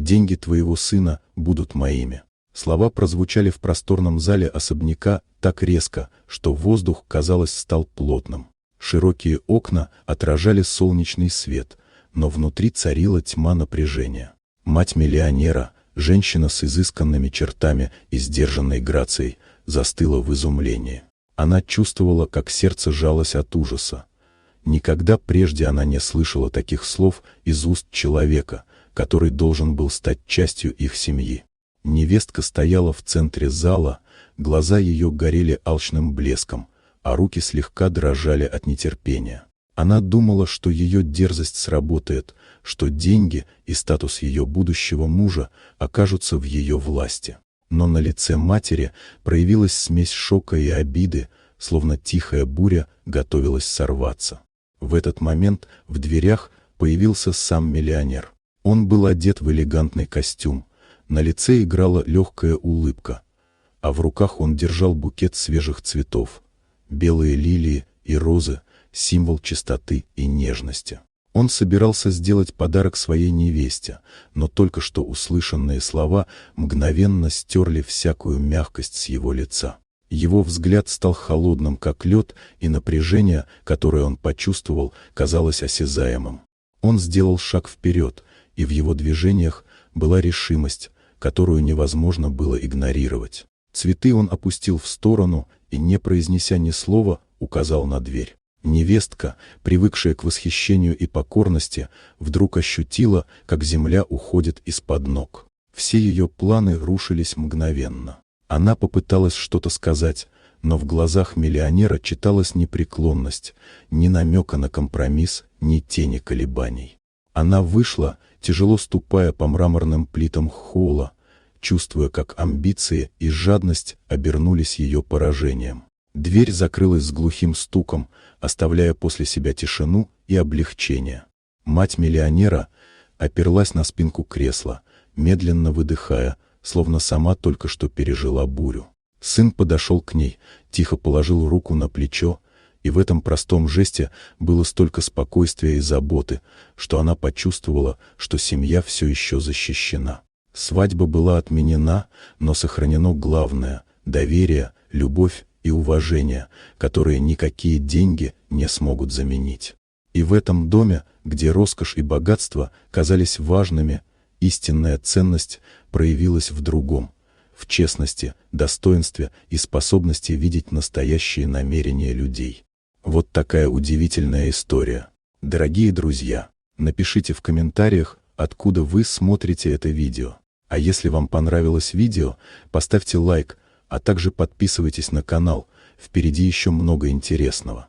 деньги твоего сына будут моими». Слова прозвучали в просторном зале особняка так резко, что воздух, казалось, стал плотным. Широкие окна отражали солнечный свет, но внутри царила тьма напряжения. Мать миллионера, женщина с изысканными чертами и сдержанной грацией, застыла в изумлении. Она чувствовала, как сердце сжалось от ужаса. Никогда прежде она не слышала таких слов из уст человека, который должен был стать частью их семьи. Невестка стояла в центре зала, глаза ее горели алчным блеском, а руки слегка дрожали от нетерпения. Она думала, что ее дерзость сработает, что деньги и статус ее будущего мужа окажутся в ее власти. Но на лице матери проявилась смесь шока и обиды, словно тихая буря готовилась сорваться. В этот момент в дверях появился сам миллионер. Он был одет в элегантный костюм, на лице играла легкая улыбка, а в руках он держал букет свежих цветов, белые лилии и розы, символ чистоты и нежности. Он собирался сделать подарок своей невесте, но только что услышанные слова мгновенно стерли всякую мягкость с его лица. Его взгляд стал холодным, как лед, и напряжение, которое он почувствовал, казалось осязаемым. Он сделал шаг вперед, и в его движениях была решимость, которую невозможно было игнорировать. Цветы он опустил в сторону и, не произнеся ни слова, указал на дверь. Невестка, привыкшая к восхищению и покорности, вдруг ощутила, как земля уходит из-под ног. Все ее планы рушились мгновенно. Она попыталась что-то сказать, но в глазах миллионера читалась непреклонность, ни намека на компромисс, ни тени колебаний. Она вышла, тяжело ступая по мраморным плитам холла, чувствуя, как амбиции и жадность обернулись ее поражением. Дверь закрылась с глухим стуком, оставляя после себя тишину и облегчение. Мать миллионера оперлась на спинку кресла, медленно выдыхая, словно сама только что пережила бурю. Сын подошел к ней, тихо положил руку на плечо, и в этом простом жесте было столько спокойствия и заботы, что она почувствовала, что семья все еще защищена. Свадьба была отменена, но сохранено главное – доверие, любовь и уважение, которые никакие деньги не смогут заменить. И в этом доме, где роскошь и богатство казались важными, истинная ценность проявилась в другом – в честности, достоинстве и способности видеть настоящие намерения людей. Вот такая удивительная история. Дорогие друзья, напишите в комментариях, откуда вы смотрите это видео. А если вам понравилось видео, поставьте лайк, а также подписывайтесь на канал, впереди еще много интересного.